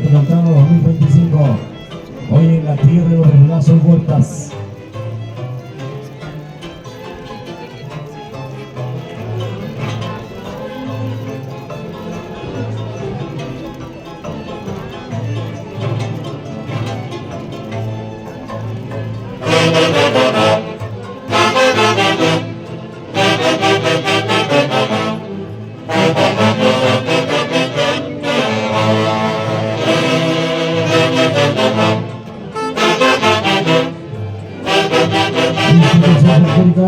Panamericano 2025. Hoy en la tierra de los regalazos Huertas.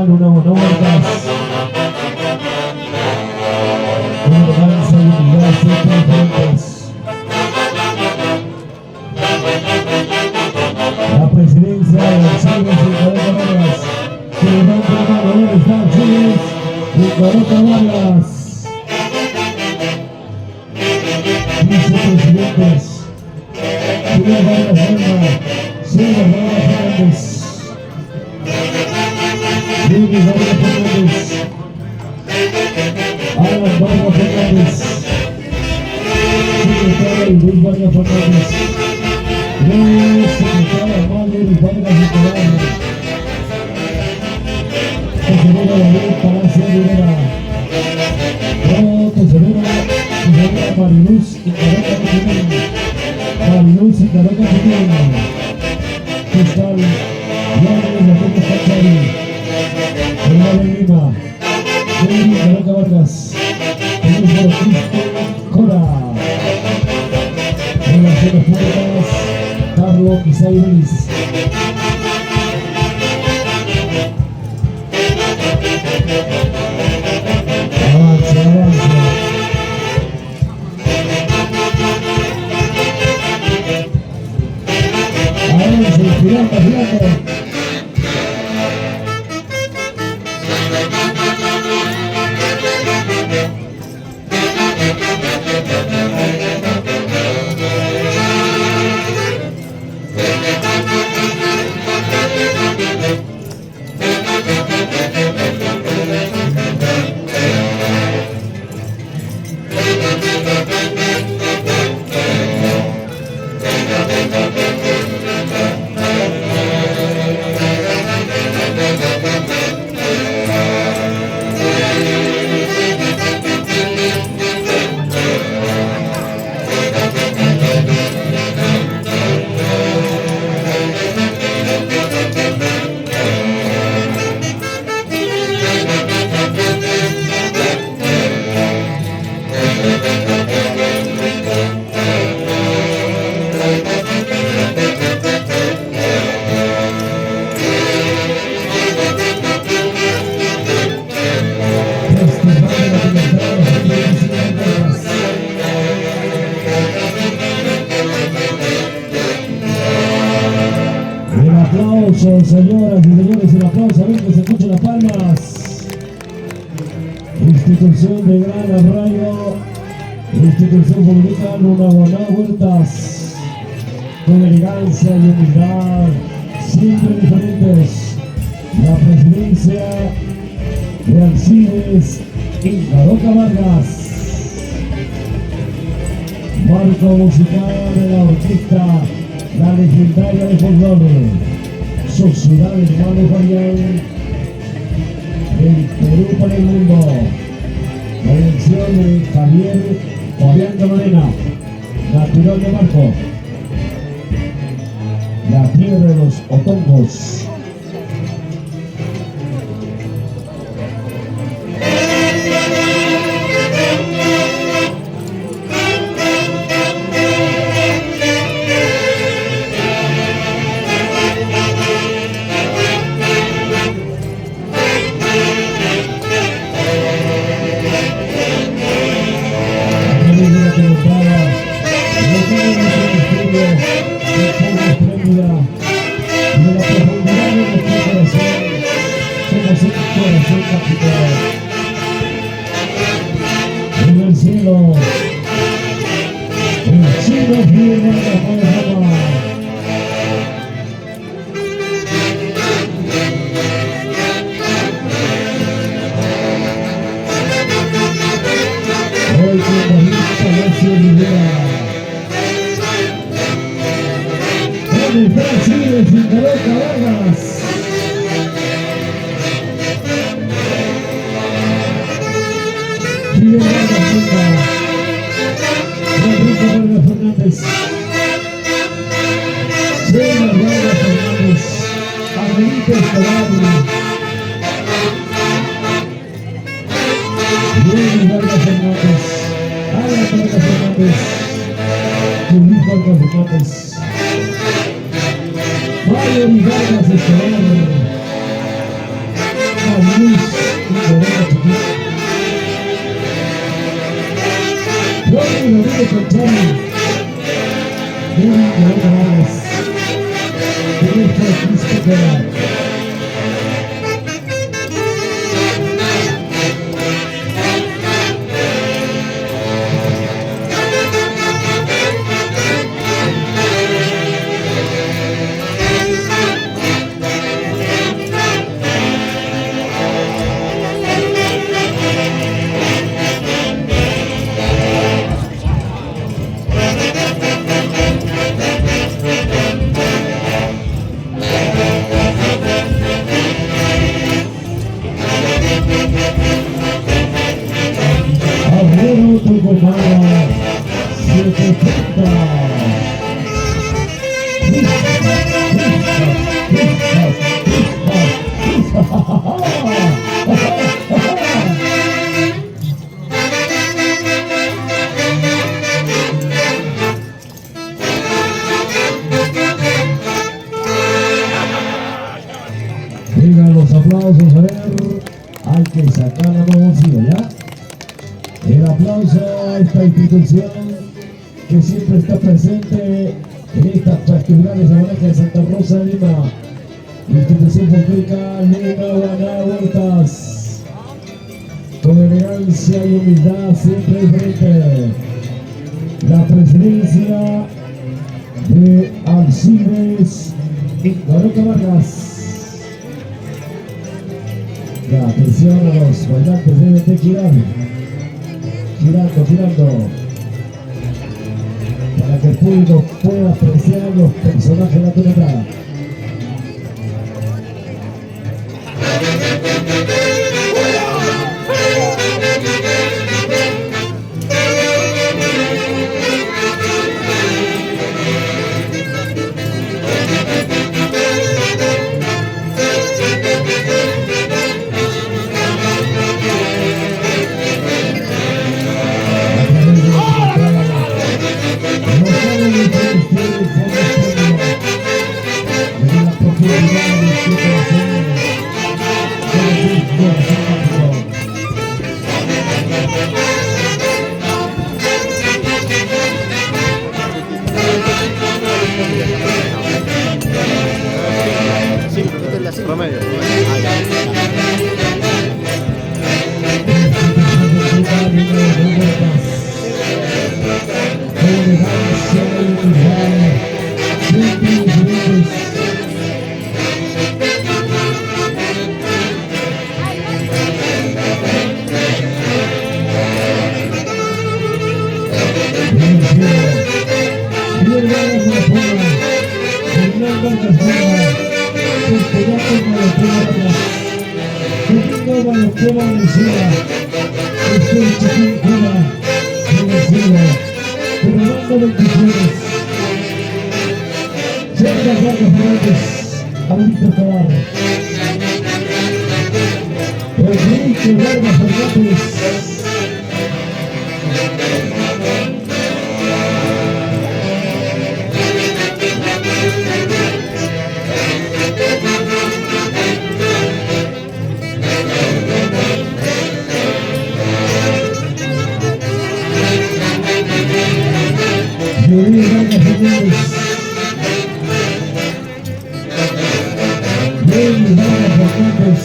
Una buena vueltas. Una danza y unidad siempre diferentes. La presidencia de Archives y Carota Vargas. Que levanta la mano, ¿dónde está Archives y Carota Vargas? Vicepresidentes. Julio Vargas Lema, Silvia Vargas Fernández. Luis Vargas Fernández, Alan Vargas Fernández, secretaria Luis Vargas Fernández, secretaria Manuel Vargas Nicolás, tesorera David Palacio Rivera, tesorera Mariluz y Carota Jiménez, fiscal Juan López Cachari. Real de Lima, David Carota Vargas, Cristo Cora, Relaciones Públicas, Carlos Quisairis. Avance, avance. Avance, girando, girando. Señoras y señores, el aplauso, a ver que se escuchen las palmas. Institución de Gran Arraigo, Institución Pública Luna Buena Huertas, con elegancia y humildad, siempre diferentes. La presidencia de Archives y Carota Vargas. Marco musical de la orquesta, la legendaria de folclore. Sociedad de Hermanos Fabián, del Perú para el mundo. La elección de Javier Fabián Camarena, natural de Marco. La tierra de los Otongos. En el cielo, viene la palabra. Hoy con David Palacio Rivera. sin coloca Vargas. Fidel Vargas Silva. Rodrigo Vargas Fernández. César Vargas Fernández. Amelito Escobar. Luis Vargas Fernández. Alan Vargas Fernández. Luis Vargas Fernández. Mario Vargas Escobar. Luis Vargas Chiquito. Jorge Rodríguez Conchari. Kevin Vargas. Kevin Francisco Guerra. Tucumana 730. Vengan los aplausos, a ver, hay que sacar la bolsillo, ¿ya? El aplauso a esta institución que siempre está presente en estas festividades de Baraja de Santa Rosa de Lima. Institución folclórica Lima Guaná Huertas. Con elegancia y humildad siempre frente. La presidencia de Alcides Garoca Vargas. La atención a los bailantes deben de girar. Girando, para que el público pueda apreciar los personajes de la temporada. Promedio. Amelito Escobar. Rodrigo Vargas Fernández. Rodrigo Vargas Fernández. Rodrigo Vargas Fernández.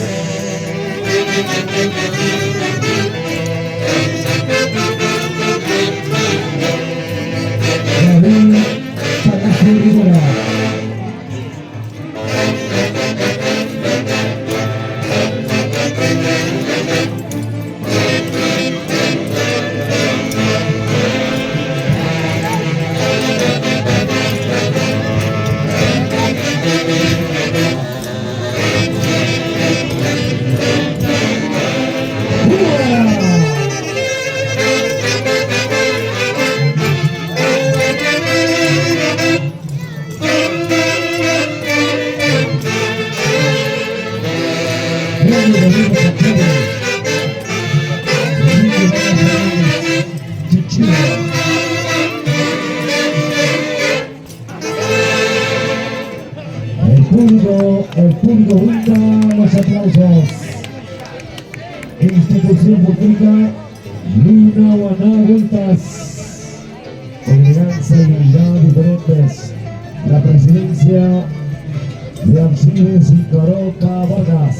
David Palacio Rivera. El público brinda los aplausos. Institución Pública Luna Guaná Vueltas. Con elegancia y humildad diferentes. La presidencia de Alcides y Caroca Vargas.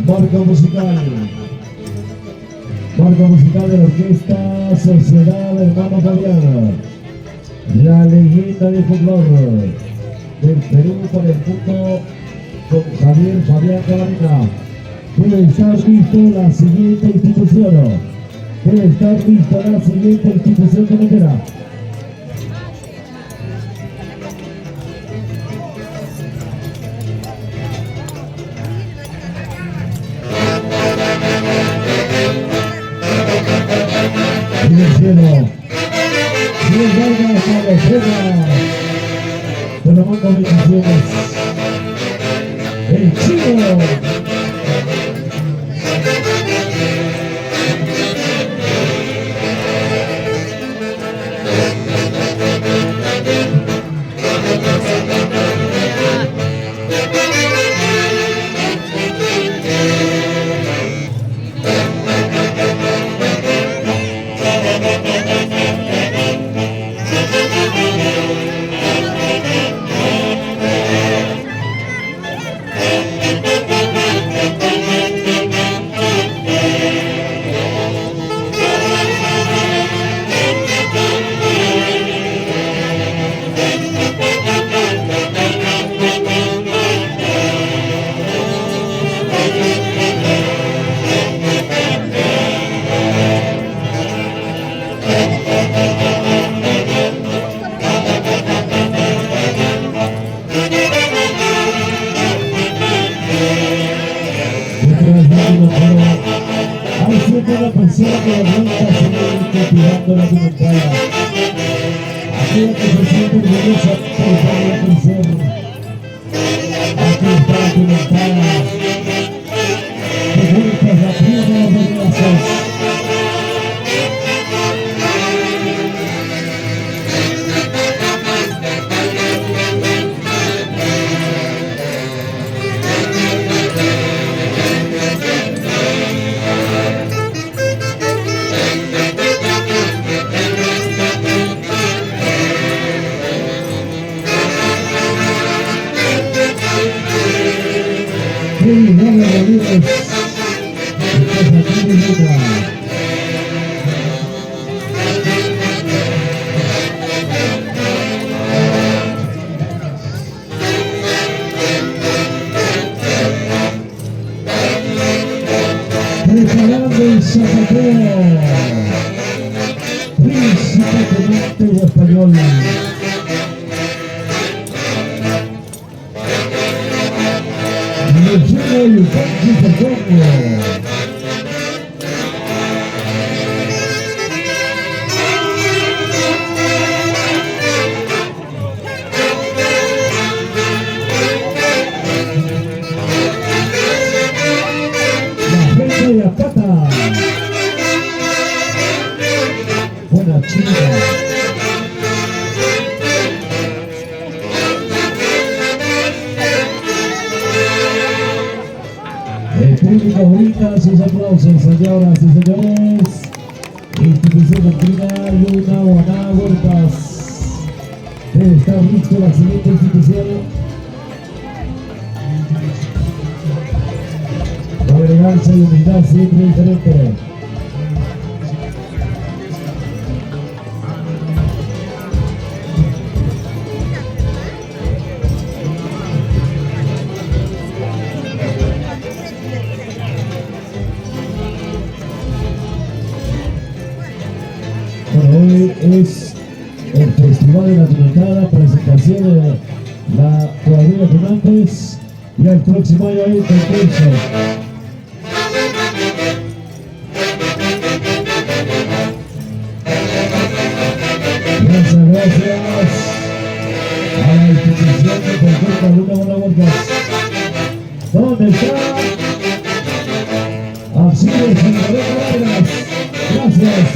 Marca musical de la orquesta Sociedad Hermano Fabián. La leyenda de folclore del Perú para el mundo con Javier Fabián Cabarina. Debe estar listo la siguiente institución. Debe estar lista la siguiente institución comentera. En el cielo. Bien Vargas a la fuera. Con la manga bendiciones. El Chino. Hay siempre una persona que aguanta seguir cultivando la documentada. Aquella que se siente orgullosa por poder crecer. Aquí está la documentada. Que vueltas la tierra de brazos. Preparando el zapateo, príncipe tenente español. Le llega el Pancho Perdomo. La pata. Buena chica. El público brinda sus aplausos, señoras y señores. Institución Pública Luna Guaná Huertas. Debe estar listo la siguiente institución. Con elegancia y humildad siempre diferente. Bueno, hoy es el Festival de la Documentada, presentación de la cuadrilla de Tunantes, y el próximo año hay concurso. Muchas gracias a la institución de Conjunta Luna Guaná Huertas. ¿Dónde está? Alcides y Caroca Vargas. Gracias.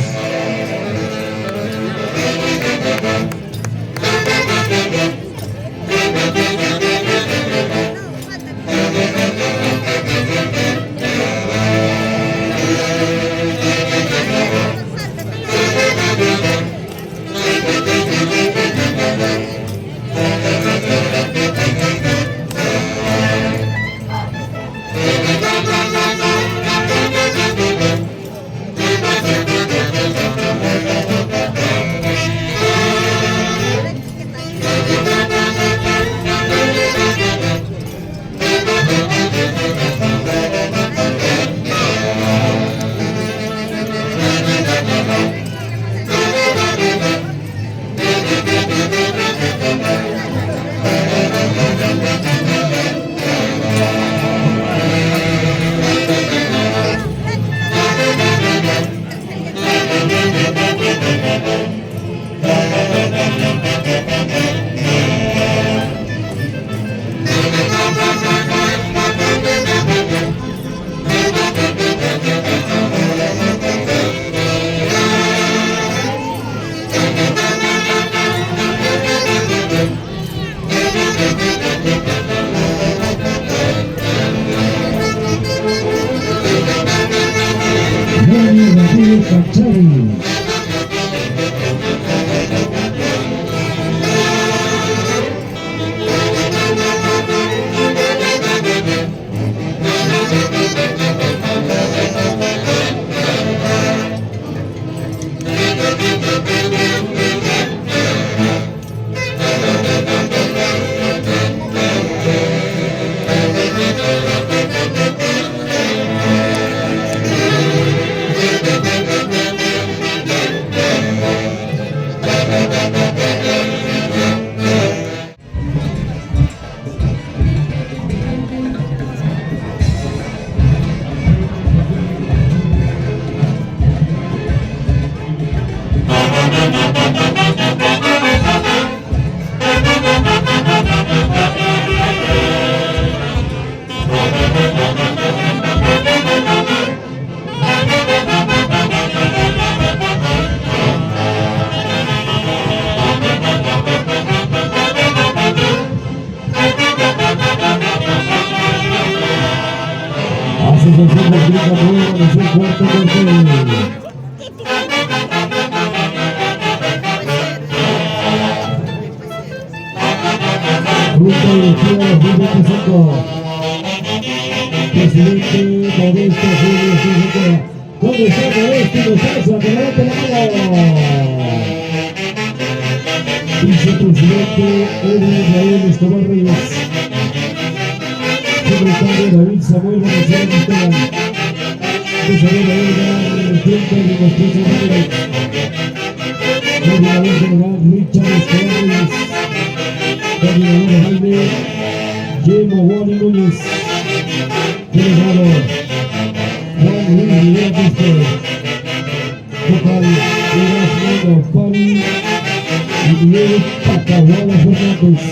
Asociación de Liga Nueva en su cuarto cuartel. Ruta Directiva 2025. Presidente Modesto Julio César. ¿Dónde está Modesto y Mostaza? Que levante la mano. Vicepresidente Edwin Raúl Escobar Reyes. Secretario David Samuel Venezuela Esteban. Tesorero Edgar, el tiempo de Mostaza Reyes. Coordinador general Richard Escobar Reyes. Coordinador de baile Yemo Wally Núñez. Delegado Juan Luis Rivera Quispe. Vocal Erasmo Pari y Miguel Pacahuala Fernández.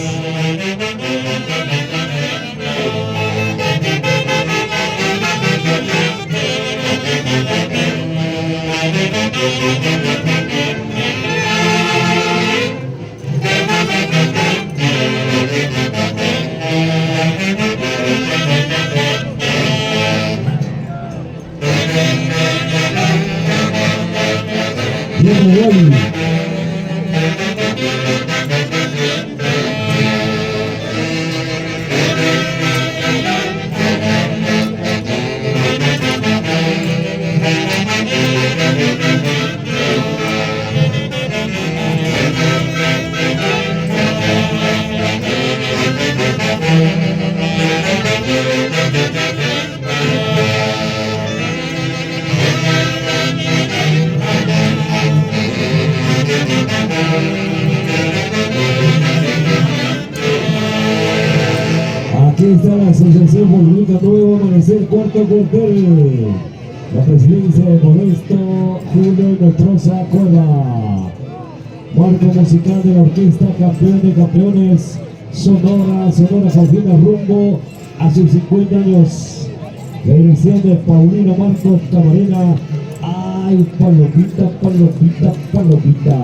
Yemo Wally. Aquí está la Asociación Bolívar Nuevo Amanecer, cuarto cuartel. La presidencia de Modesto Julio Nostroza Cueva. Marco musical de la orquesta Campeón de Campeones. Sonora Salvina rumbo a sus 50 años. La dirección de Paulino Marcos Camarena. ¡Ay, palopita, palopita, palopita!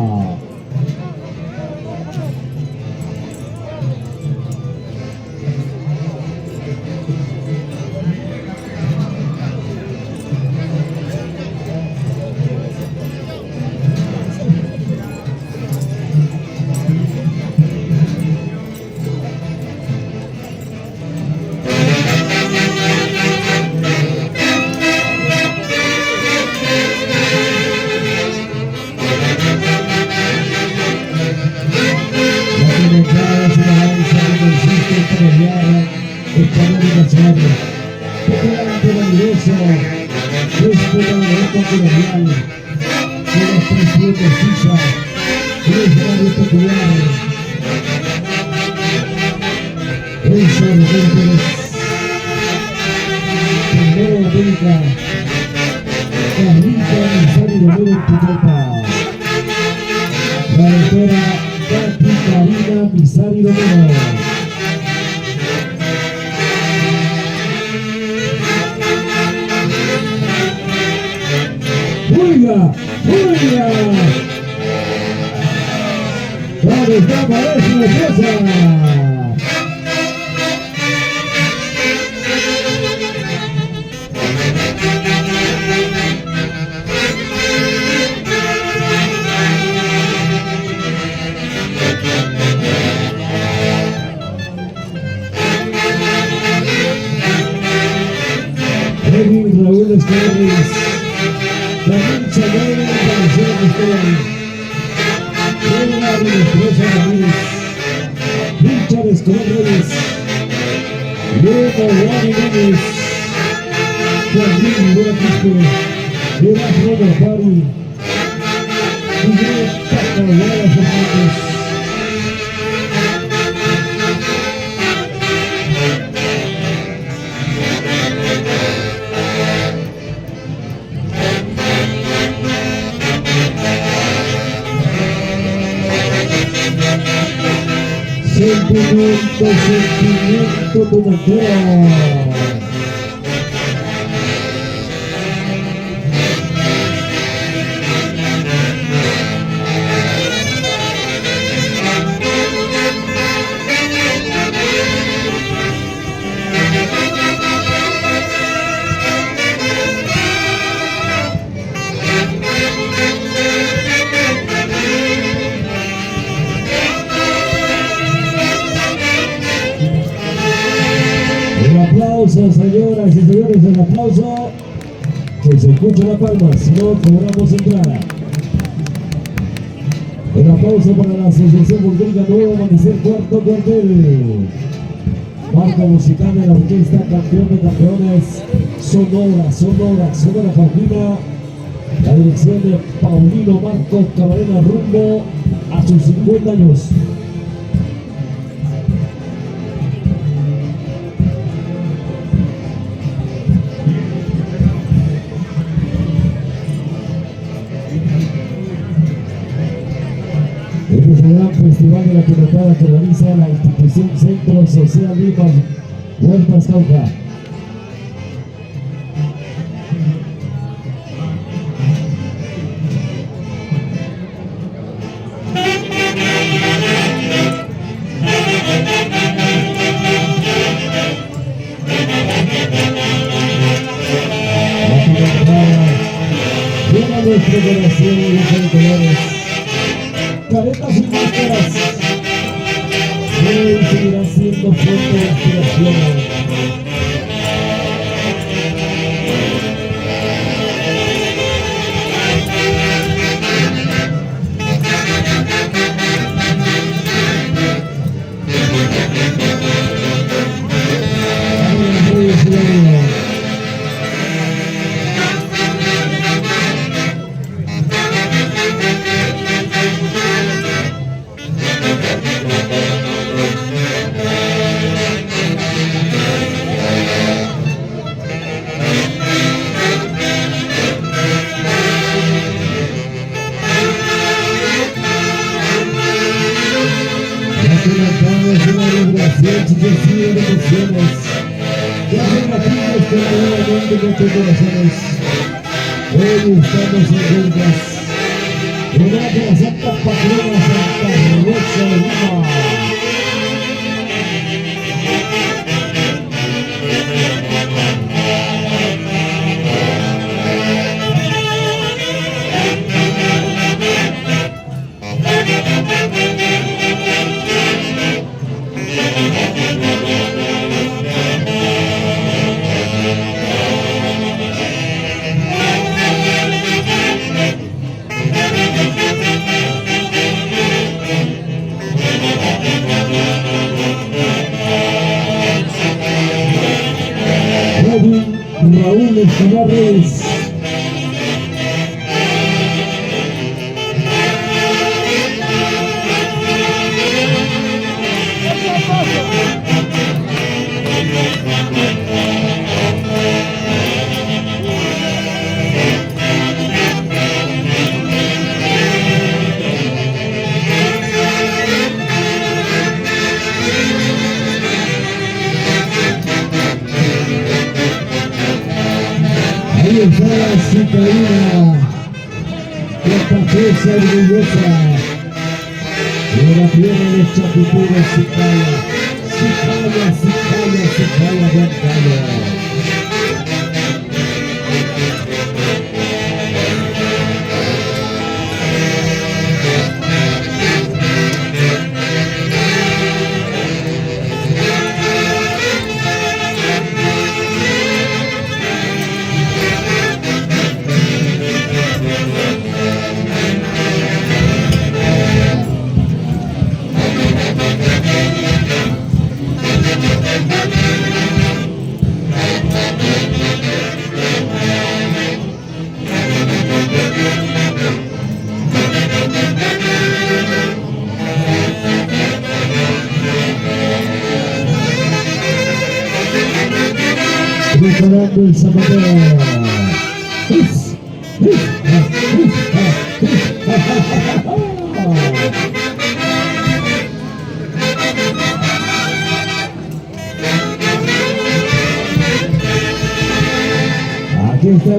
Raúl Escobar, David Samuel Venezuela Esteban, Edgar Nostroza Ramírez, Richard Escobar Reyes, Diego Wally Núñez, Juan Luis Rivera Quispe, Erasmo Pari, Miguel Pacahuala Fernández. Sentimiento tunantero. El aplauso, señoras y señores, el aplauso. Que se escuche la palma, si no cobramos entrada. El aplauso para la Asociación Burguesa Nuevo Amanecer Cuarto Cuartel. Marca musical de la orquesta Campeón de Campeones. Sonora Paulina. La dirección de Paulino Marcos Camarena rumbo a sus 50 años. Este es el gran festival de la pilotada que realiza la institución Centro Social Lima Huertas Cauca. La pilotada llena nuestro corazón de colores. Caretas y máscaras, él seguirá siendo fuente de inspiración. Es una vibración sucesiva de emociones que hacen latidos verdaderamente nuestros corazones. Hoy estamos en Huertas, en honor de la Santa Patrona Santa Rosa de Lima. Raúl Escobar Reyes. Ahí está la cicaína, la patricia orgullosa, de la tierra de Chapituro, Cicaya, Blancaya. Preparando el zapatero.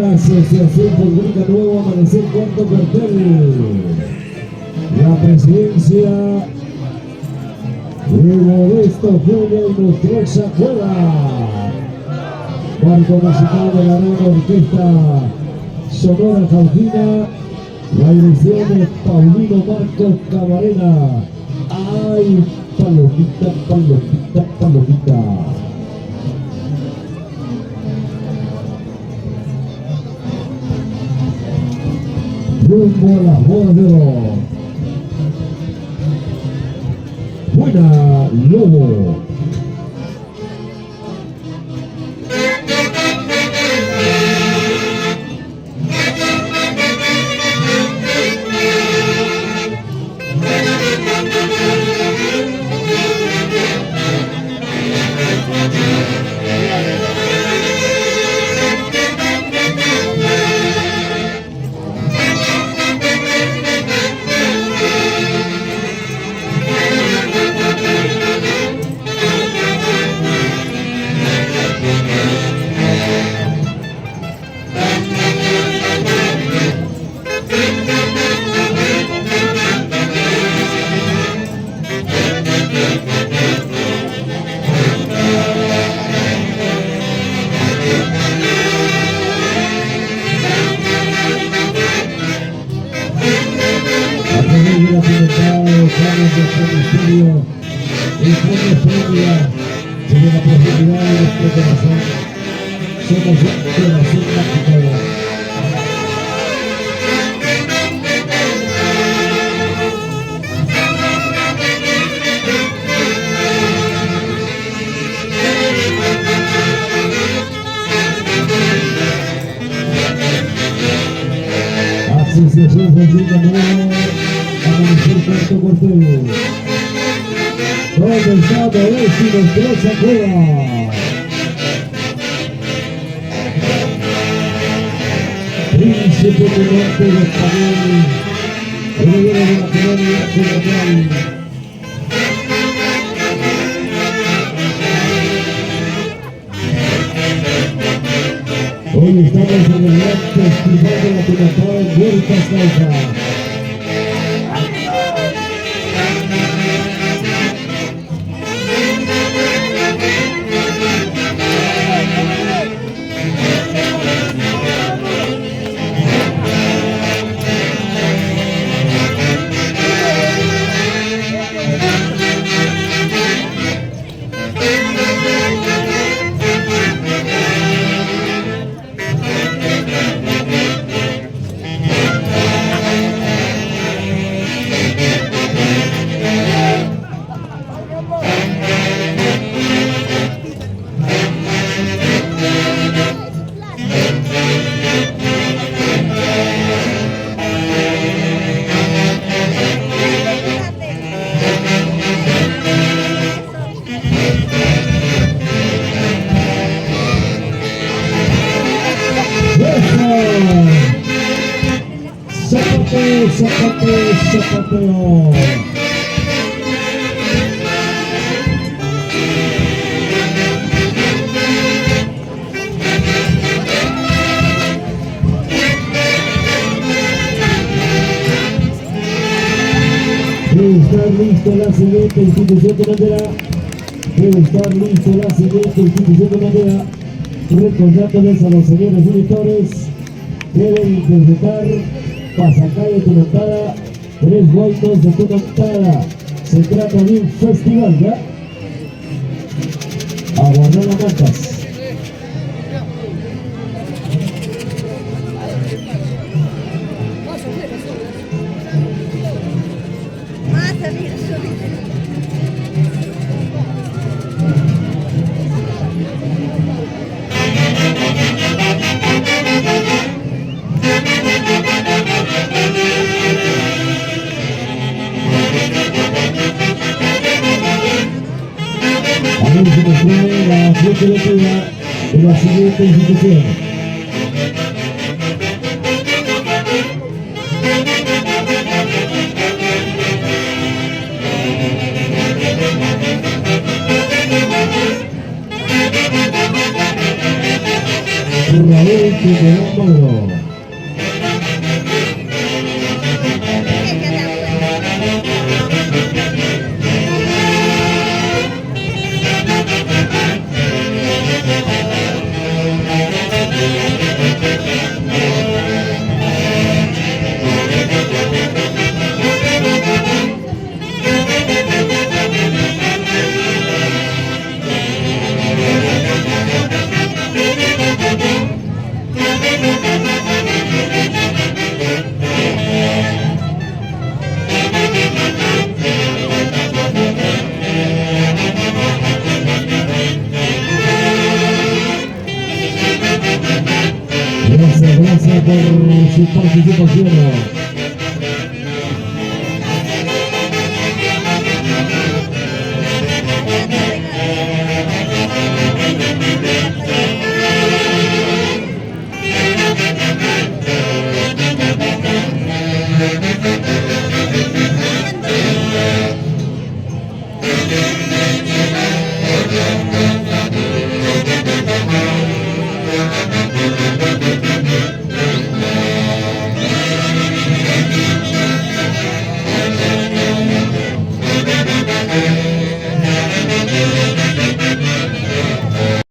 La Asociación Futbolística Nuevo Amanecer, cuarto cartel. La presidencia de Modesto Julio y Nostroza Cueva. Marco musical de la gran orquesta Sonora Jauquina. La dirección es Paulino Marcos Camarena. ¡Ay, palomita, palomita, palomita! Rumbo a las bodas de oro. Buena Lobo. El fondo familia tiene la posibilidad de nuestro corazón. Somos un corazón mágico. Asociación Futbolística Nuevo Amanecer, cuarto cuartel. ¿Dónde está Modesto y Nostroza Cueva? Príncipe Tenente de Español, heredero de la colonia colonial. Hoy estamos en el gran festival de la temporada en Huertas Cauca. Zapateo. Debe estar listo la siguiente institución de bandera. Debe estar listo la siguiente institución de bandera. Recordándoles a los señores directores, deben interpretar Pasacalle tu montada, 3 vueltos de tu montada. Se trata de un festival, ¿ya? Aguardar las mantas. A ver si nos trae la fiesta de la siguiente institución. Raúl Quiñones. Gracias por su participación.